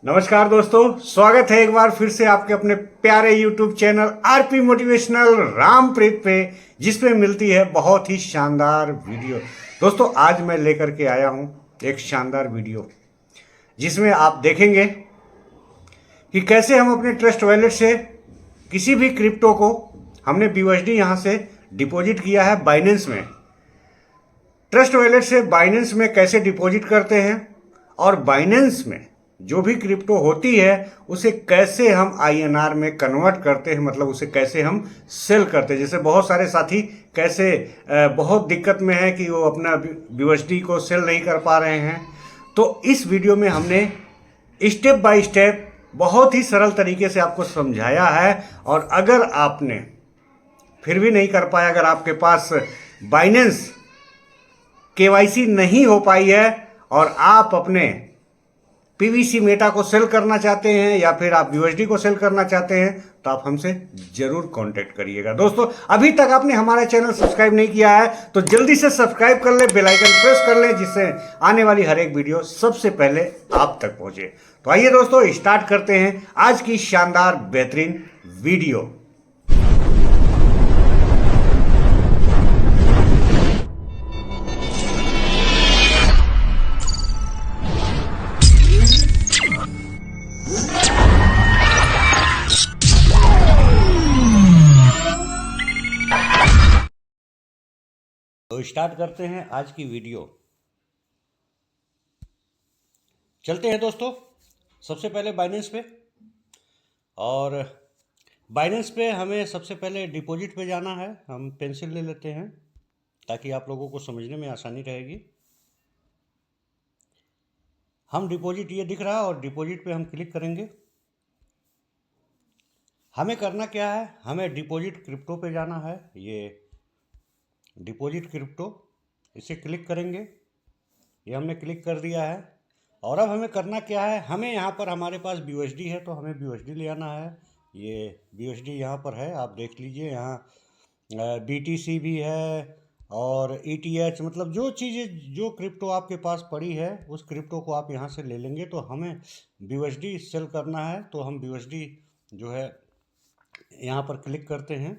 नमस्कार दोस्तों, स्वागत है एक बार फिर से आपके अपने प्यारे YouTube channel RP motivational Rampreet पे, जिसमें मिलती है बहुत ही शानदार वीडियो। दोस्तों आज मैं लेकर के आया हूं एक शानदार वीडियो जिसमें आप देखेंगे कि कैसे हम अपने ट्रस्ट वॉलेट से किसी भी क्रिप्टो को हमने BUSD यहां से डिपॉजिट किया है बाइनेंस में। ट्रस्ट वॉलेट से बाइनेंस में कैसे डिपॉजिट करते हैं और बाइनेंस में जो भी क्रिप्टो होती है उसे कैसे हम INR में कन्वर्ट करते हैं, मतलब उसे कैसे हम सेल करते हैं। जैसे बहुत सारे साथी कैसे बहुत दिक्कत में है कि वो अपना BUSD को सेल नहीं कर पा रहे हैं, तो इस वीडियो में हमने स्टेप बाय स्टेप बहुत ही सरल तरीके से आपको समझाया है। और अगर आपने फिर भी नहीं कर पाया, अगर आपके पास बाइनेंस KYC नहीं हो पाई है और आप अपने PVC मेटा को सेल करना चाहते हैं या फिर आप BUSD को सेल करना चाहते हैं, तो आप हमसे जरूर कांटेक्ट करिएगा। दोस्तों अभी तक आपने हमारा चैनल सब्सक्राइब नहीं किया है तो जल्दी से सब्सक्राइब कर ले, बेल आइकन प्रेस कर ले, जिससे आने वाली हर एक वीडियो सबसे पहले आप तक पहुंचे। तो आइए दोस्तों स्टार्ट करते हैं आज की शानदार बेहतरीन वीडियो। तो स्टार्ट करते हैं आज की वीडियो। चलते हैं दोस्तों सबसे पहले बाइनेंस पे, और बाइनेंस पे हमें सबसे पहले डिपॉजिट पे जाना है। हम पेंसिल ले लेते हैं ताकि आप लोगों को समझने में आसानी रहेगी। हम डिपॉजिट, ये दिख रहा है, और डिपॉजिट पे हम क्लिक करेंगे। हमें करना क्या है, हमें डिपॉजिट क्रिप्टो पे जाना है। ये डिपॉजिट क्रिप्टो, इसे क्लिक करेंगे। ये हमने क्लिक कर दिया है। और अब हमें करना क्या है, हमें यहाँ पर हमारे पास BUSD है तो हमें BUSD ले आना है। ये BUSD यहाँ पर है, आप देख लीजिए। यहाँ BTC भी है और ETH, मतलब जो चीज़ें, जो क्रिप्टो आपके पास पड़ी है उस क्रिप्टो को आप यहाँ से ले लेंगे। तो हमें BUSD सेल करना है तो हम BUSD जो है यहाँ पर क्लिक करते हैं।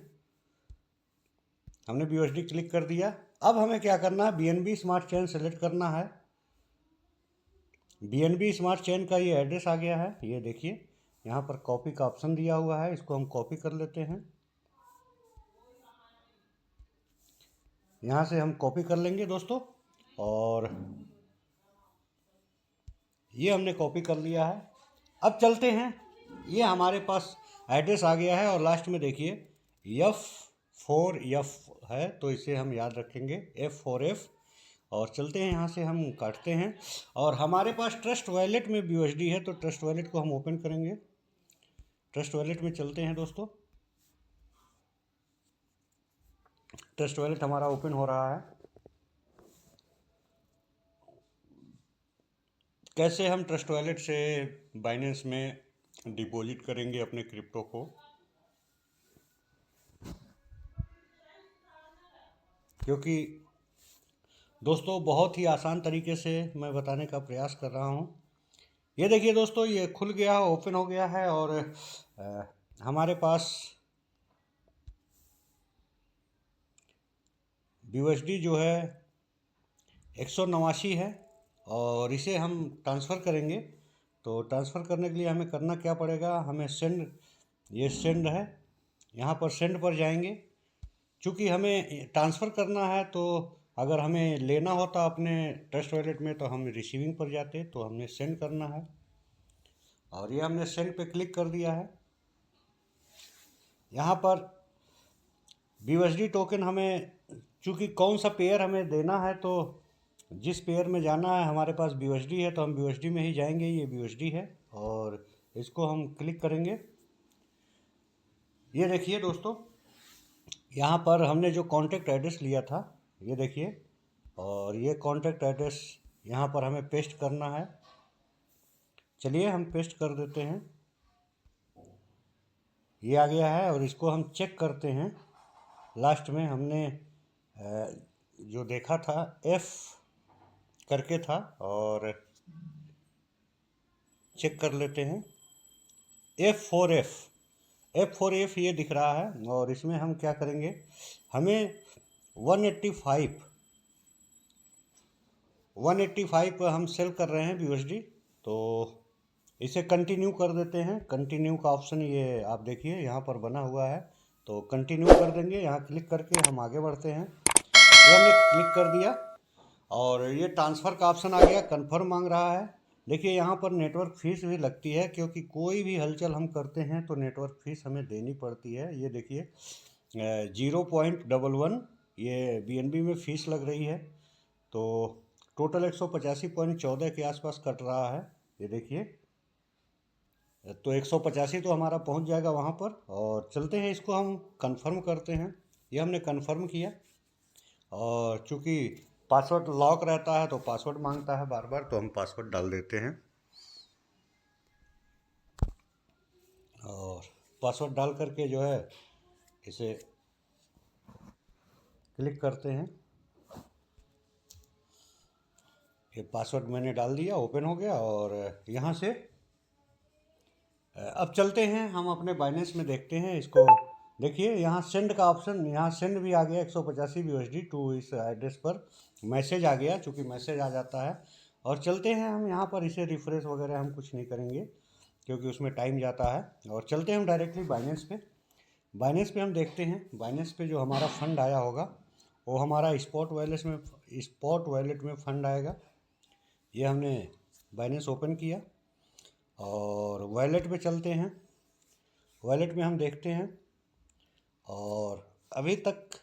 हमने BUSD क्लिक कर दिया। अब हमें क्या करना है, BNB स्मार्ट चेन सेलेक्ट करना है। BNB स्मार्ट चेन का ये एड्रेस आ गया है, ये देखिए यहाँ पर कॉपी का ऑप्शन दिया हुआ है, इसको हम कॉपी कर लेते हैं। यहाँ से हम कॉपी कर लेंगे दोस्तों, और ये हमने कॉपी कर लिया है। अब चलते हैं, ये हमारे पास एड्रेस आ गया है और लास्ट में देखिए F4F है, तो इसे हम याद रखेंगे F4F। और चलते हैं, यहाँ से हम काटते हैं। और हमारे पास ट्रस्ट वॉलेट में BUSD है तो ट्रस्ट वॉलेट को हम ओपन करेंगे। ट्रस्ट वॉलेट में चलते हैं दोस्तों। ट्रस्ट वॉलेट हमारा ओपन हो रहा है। कैसे हम ट्रस्ट वॉलेट से बाइनेंस में डिपॉजिट करेंगे अपने क्रिप्टो को, क्योंकि दोस्तों बहुत ही आसान तरीके से मैं बताने का प्रयास कर रहा हूँ। ये देखिए दोस्तों, ये खुल गया, ओपन हो गया है, और हमारे पास BUSD जो है 189 है, और इसे हम ट्रांसफ़र करेंगे। तो ट्रांसफ़र करने के लिए हमें करना क्या पड़ेगा, हमें सेंड, ये सेंड है, यहाँ पर सेंड पर जाएंगे। चूँकि हमें ट्रांसफ़र करना है तो अगर हमें लेना होता अपने ट्रस्ट वॉलेट में तो हम रिसीविंग पर जाते, तो हमने सेंड करना है, और ये हमने सेंड पे क्लिक कर दिया है। यहाँ पर BUSD टोकन हमें, चूँकि कौन सा पेयर हमें देना है, तो जिस पेयर में जाना है, हमारे पास BUSD है तो हम BUSD में ही जाएंगे। ये BUSD है और इसको हम क्लिक करेंगे। ये देखिए दोस्तों, यहाँ पर हमने जो कॉन्टैक्ट एड्रेस लिया था, ये देखिए, और ये कॉन्टैक्ट एड्रेस यहाँ पर हमें पेस्ट करना है। चलिए हम पेस्ट कर देते हैं। ये आ गया है, और इसको हम चेक करते हैं। लास्ट में हमने जो देखा था F करके था, और चेक कर लेते हैं। F4F ये दिख रहा है और इसमें हम क्या करेंगे, हमें 185 हम सेल कर रहे हैं BUSD, तो इसे कंटिन्यू कर देते हैं। कंटिन्यू का ऑप्शन ये आप देखिए यहाँ पर बना हुआ है, तो कंटिन्यू कर देंगे। यहाँ क्लिक करके हम आगे बढ़ते हैं। ये हमने क्लिक कर दिया और ये ट्रांसफ़र का ऑप्शन आ गया, कन्फर्म मांग रहा है। देखिए यहाँ पर नेटवर्क फीस भी लगती है, क्योंकि कोई भी हलचल हम करते हैं तो नेटवर्क फीस हमें देनी पड़ती है। ये देखिए 0.11 ये BNB में फ़ीस लग रही है, तो टोटल 185.14 के आसपास कट रहा है। ये देखिए, तो 185 तो हमारा पहुंच जाएगा वहां पर। और चलते हैं, इसको हम कंफर्म करते हैं। ये हमने कंफर्म किया और चूँकि पासवर्ड लॉक रहता है तो पासवर्ड मांगता है बार बार, तो हम पासवर्ड डाल देते हैं और पासवर्ड डाल करके जो है इसे क्लिक करते हैं। ये पासवर्ड मैंने डाल दिया, ओपन हो गया। और यहाँ से अब चलते हैं हम अपने बाइनेंस में, देखते हैं इसको। देखिए यहाँ सेंड का ऑप्शन, यहाँ सेंड भी आ गया 185 BUSD टू इस एड्रेस पर मैसेज आ गया, चूँकि मैसेज आ जाता है। और चलते हैं हम यहाँ पर, इसे रिफ्रेश वगैरह हम कुछ नहीं करेंगे क्योंकि उसमें टाइम जाता है। और चलते हैं हम डायरेक्टली बाइनेंस पे। बाइनेंस पे हम देखते हैं, बाइनेंस पे जो हमारा फ़ंड आया होगा वो हमारा स्पॉट वॉलेट में फ़ंड आएगा। ये हमने बाइनेंस ओपन किया और वॉलेट पे चलते हैं। वॉलेट में हम देखते हैं और अभी तक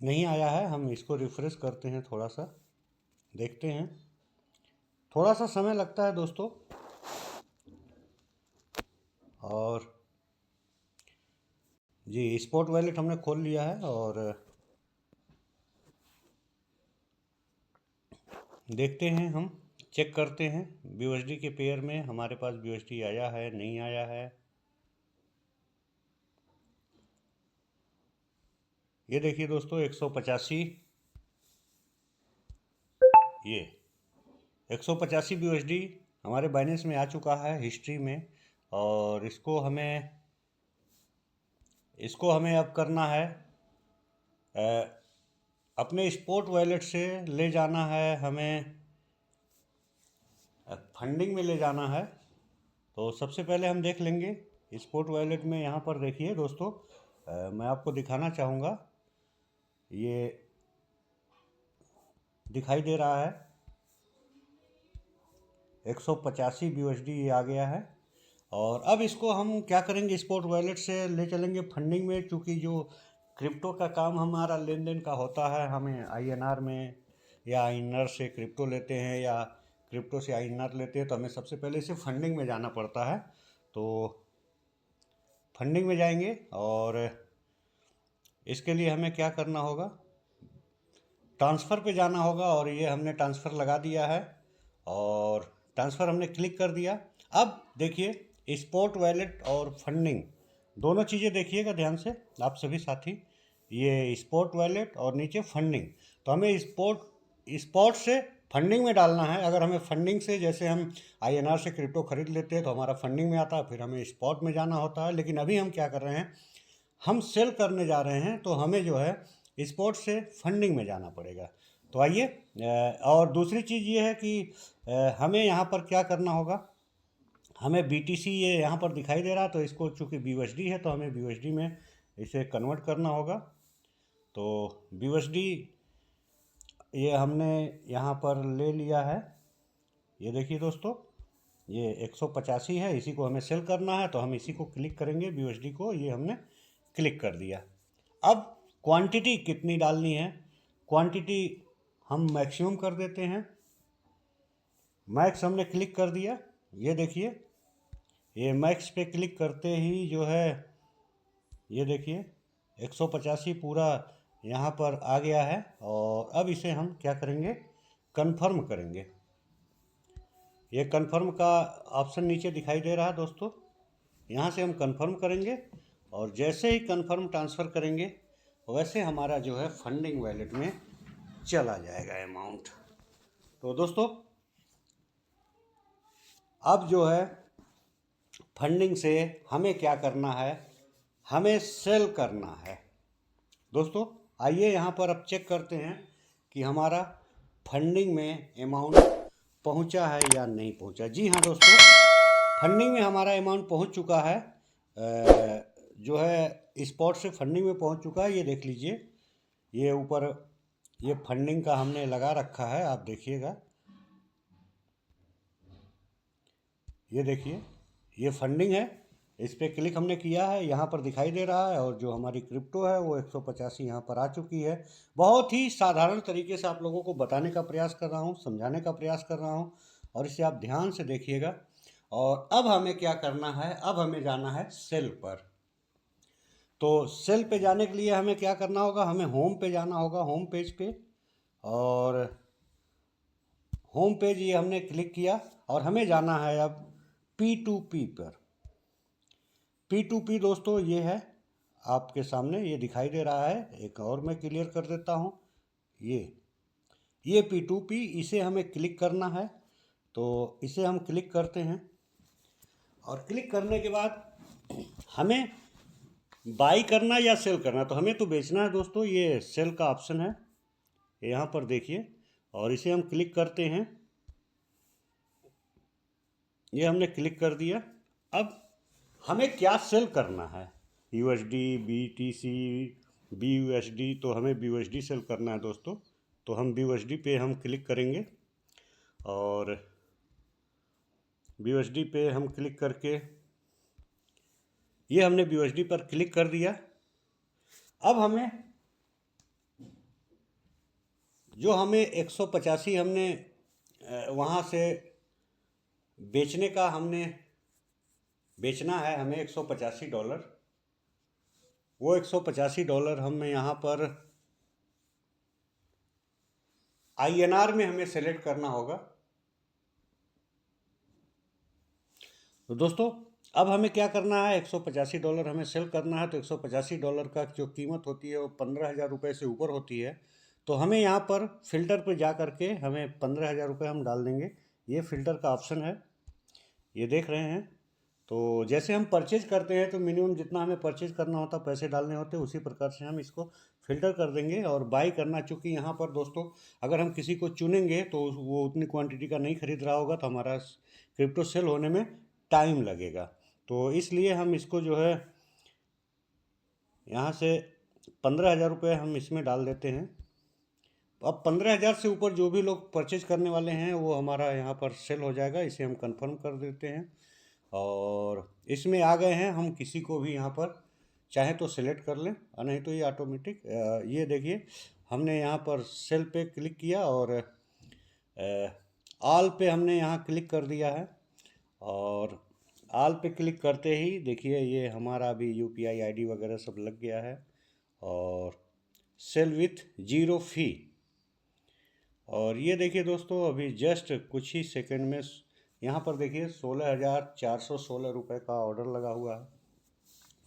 नहीं आया है। हम इसको रिफ्रेश करते हैं, थोड़ा सा देखते हैं। थोड़ा सा समय लगता है दोस्तों। और जी स्पॉट वॉलेट हमने खोल लिया है और देखते हैं, हम चेक करते हैं BUSD के पेयर में हमारे पास BUSD आया है नहीं आया है। ये देखिए दोस्तों 185, ये 185 BUSD हमारे बाइनेंस में आ चुका है हिस्ट्री में। और इसको हमें अब करना है, अपने स्पॉट वॉलेट से ले जाना है, हमें फंडिंग में ले जाना है। तो सबसे पहले हम देख लेंगे स्पॉट वॉलेट में। यहाँ पर देखिए दोस्तों, मैं आपको दिखाना चाहूँगा, ये दिखाई दे रहा है 185 BUSD ये आ गया है। और अब इसको हम क्या करेंगे, स्पॉट वॉलेट से ले चलेंगे फंडिंग में। चूँकि जो क्रिप्टो का काम हमारा लेन देन का होता है, हमें INR में या INR से क्रिप्टो लेते हैं या क्रिप्टो से INR लेते हैं, तो हमें सबसे पहले इसे फंडिंग में जाना पड़ता है। तो फंडिंग में जाएंगे और इसके लिए हमें क्या करना होगा, ट्रांसफ़र पे जाना होगा। और ये हमने ट्रांसफ़र लगा दिया है और ट्रांसफ़र हमने क्लिक कर दिया। अब देखिए स्पॉट वॉलेट और फंडिंग दोनों चीज़ें देखिएगा ध्यान से आप सभी साथी, ये स्पॉट वॉलेट और नीचे फंडिंग। तो हमें स्पॉट से फंडिंग में डालना है। अगर हमें फंडिंग से, जैसे हम INR से क्रिप्टो खरीद लेते हैं तो हमारा फंडिंग में आता है, फिर हमें स्पॉट में जाना होता है। लेकिन अभी हम क्या कर रहे हैं, हम सेल करने जा रहे हैं, तो हमें जो है स्पॉट से फंडिंग में जाना पड़ेगा। तो आइए, और दूसरी चीज़ ये है कि हमें यहाँ पर क्या करना होगा, हमें BTC ये यहाँ पर दिखाई दे रहा है, तो इसको चूँकि BUSD है तो हमें BUSD में इसे कन्वर्ट करना होगा। तो BUSD ये हमने यहाँ पर ले लिया है। ये देखिए दोस्तों, ये 185 है, इसी को हमें सेल करना है, तो हम इसी को क्लिक करेंगे BUSD को। ये हमने क्लिक कर दिया। अब क्वांटिटी कितनी डालनी है, क्वांटिटी हम मैक्सिमम कर देते हैं। मैक्स हमने क्लिक कर दिया। ये देखिए, ये मैक्स पे क्लिक करते ही जो है, ये देखिए 185 पूरा यहाँ पर आ गया है। और अब इसे हम क्या करेंगे, कंफर्म करेंगे। ये कंफर्म का ऑप्शन नीचे दिखाई दे रहा है दोस्तों, यहाँ से हम कंफर्म करेंगे। और जैसे ही कंफर्म ट्रांसफ़र करेंगे वैसे हमारा जो है फंडिंग वॉलेट में चला जाएगा अमाउंट। तो दोस्तों अब जो है फंडिंग से हमें क्या करना है, हमें सेल करना है। दोस्तों आइए यहाँ पर अब चेक करते हैं कि हमारा फंडिंग में अमाउंट पहुँचा है या नहीं पहुँचा। जी हाँ दोस्तों, फंडिंग में हमारा अमाउंट पहुँच चुका है। जो है स्पॉट से फंडिंग में पहुँच चुका है। ये देख लीजिए, ये ऊपर ये फंडिंग का हमने लगा रखा है, आप देखिएगा। ये देखिए, ये फंडिंग है, इस पर क्लिक हमने किया है, यहाँ पर दिखाई दे रहा है। और जो हमारी क्रिप्टो है वो 185 यहाँ पर आ चुकी है। बहुत ही साधारण तरीके से आप लोगों को बताने का प्रयास कर रहा हूँ, समझाने का प्रयास कर रहा हूँ, और इसे आप ध्यान से देखिएगा। और अब हमें क्या करना है, अब हमें जाना है सेल पर। तो सेल पे जाने के लिए हमें क्या करना होगा, हमें होम पे जाना होगा, होम पेज पे। और होम पेज ये हमने क्लिक किया और हमें जाना है अब P2P पर। P2P दोस्तों ये है आपके सामने, ये दिखाई दे रहा है। एक और मैं क्लियर कर देता हूँ, ये P2P, इसे हमें क्लिक करना है। तो इसे हम क्लिक करते हैं और क्लिक करने के बाद हमें बाई करना या सेल करना, तो हमें तो बेचना है दोस्तों। ये सेल का ऑप्शन है, यहाँ पर देखिए, और इसे हम क्लिक करते हैं। ये हमने क्लिक कर दिया। अब हमें क्या सेल करना है, USD, BTC, BUSD, तो हमें BUSD सेल करना है दोस्तों। तो हम BUSD पे हम क्लिक करेंगे और BUSD पे हम क्लिक करके ये हमने BUSD पर क्लिक कर दिया। अब हमें जो हमें 185 हमने वहाँ से बेचने का हमने बेचना है, हमें $185। वो $185 हमें यहाँ पर INR में हमें सेलेक्ट करना होगा। तो दोस्तों अब हमें क्या करना है, $185 हमें सेल करना है। तो $185 का जो कीमत होती है वो 15,000 रुपये से ऊपर होती है। तो हमें यहाँ पर फिल्टर पर जा करके हमें 15,000 रुपये हम डाल देंगे। ये फिल्टर का ऑप्शन है, ये देख रहे हैं। तो जैसे हम परचेज करते हैं तो मिनिमम जितना हमें परचेज करना होता, पैसे डालने होते, उसी प्रकार से हम इसको फिल्टर कर देंगे और बाई करना। चूँकि यहाँ पर दोस्तों अगर हम किसी को चुनेंगे तो वो उतनी क्वांटिटी का नहीं खरीद रहा होगा, तो हमारा क्रिप्टो सेल होने में टाइम लगेगा। तो इसलिए हम इसको जो है यहाँ से 15,000 रुपये हम इसमें डाल देते हैं। अब 15,000 से ऊपर जो भी लोग परचेज करने वाले हैं वो हमारा यहाँ पर सेल हो जाएगा। इसे हम कंफर्म कर देते हैं और इसमें आ गए हैं। हम किसी को भी यहाँ पर चाहे तो सिलेक्ट कर लें और नहीं तो ये ऑटोमेटिक, ये देखिए हमने यहाँ पर सेल पे क्लिक किया और ऑल पे हमने यहाँ क्लिक कर दिया है। और ऑल पे क्लिक करते ही देखिए ये हमारा अभी UPI ID वगैरह सब लग गया है और सेल विथ 0 फी। और ये देखिए दोस्तों अभी जस्ट कुछ ही सेकंड में यहाँ पर देखिए 16,416 रुपये का ऑर्डर लगा हुआ है।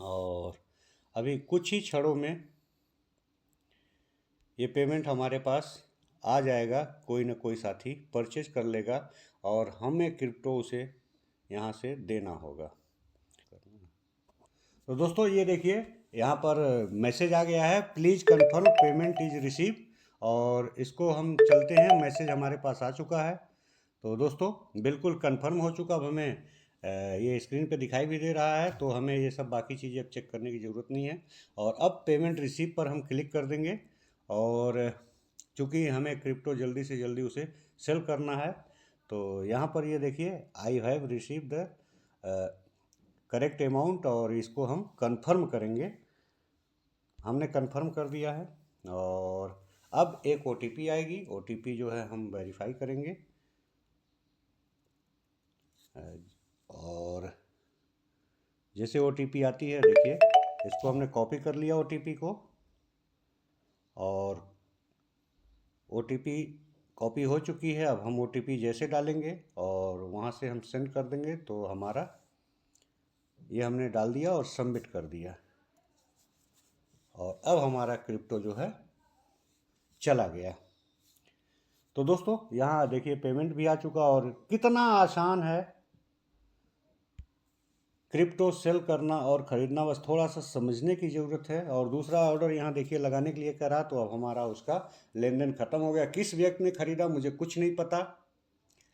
और अभी कुछ ही क्षणों में ये पेमेंट हमारे पास आ जाएगा। कोई ना कोई साथी परचेज कर लेगा और हमें क्रिप्टो उसे यहाँ से देना होगा। तो दोस्तों ये देखिए यहाँ पर मैसेज आ गया है, please confirm payment is receive. और इसको हम चलते हैं, मैसेज हमारे पास आ चुका है। तो दोस्तों बिल्कुल कंफर्म हो चुका। अब हमें ये स्क्रीन पे दिखाई भी दे रहा है। तो हमें ये सब बाकी चीज़ें अब चेक करने की ज़रूरत नहीं है। और अब पेमेंट रिसीव पर हम क्लिक कर देंगे। और चूँकि हमें क्रिप्टो जल्दी से जल्दी उसे सेल करना है, तो यहाँ पर ये देखिए I have receive the correct amount, और इसको हम कंफर्म करेंगे। हमने कंफर्म कर दिया है। और अब एक OTP आएगी, OTP जो है हम वेरीफाई करेंगे। और जैसे OTP आती है देखिए, इसको हमने कॉपी कर लिया OTP को, और OTP कॉपी हो चुकी है। अब हम OTP जैसे डालेंगे और वहाँ से हम सेंड कर देंगे, तो हमारा ये हमने डाल दिया और सबमिट कर दिया। और अब हमारा क्रिप्टो जो है चला गया। तो दोस्तों यहाँ देखिए पेमेंट भी आ चुका। और कितना आसान है क्रिप्टो सेल करना और ख़रीदना बस थोड़ा सा समझने की ज़रूरत है। और दूसरा ऑर्डर यहाँ देखिए लगाने के लिए करा, तो अब हमारा उसका लेन देन ख़त्म हो गया। किस व्यक्ति ने ख़रीदा मुझे कुछ नहीं पता,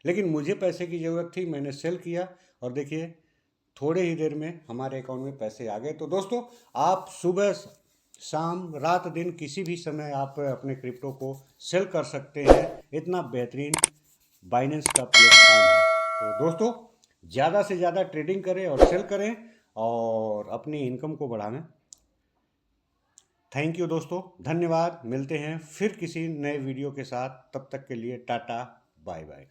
लेकिन मुझे पैसे की ज़रूरत थी, मैंने सेल किया और देखिए थोड़े ही देर में हमारे अकाउंट में पैसे आ गए। तो दोस्तों, आप सुबह शाम रात दिन किसी भी समय आप अपने क्रिप्टो को सेल कर सकते हैं। इतना बेहतरीन बाइनेंस का प्लेटफॉर्म है। तो दोस्तों, ज़्यादा से ज़्यादा ट्रेडिंग करें और सेल करें और अपनी इनकम को बढ़ाएं। थैंक यू दोस्तों, धन्यवाद। मिलते हैं फिर किसी नए वीडियो के साथ, तब तक के लिए टाटा बाय बाय।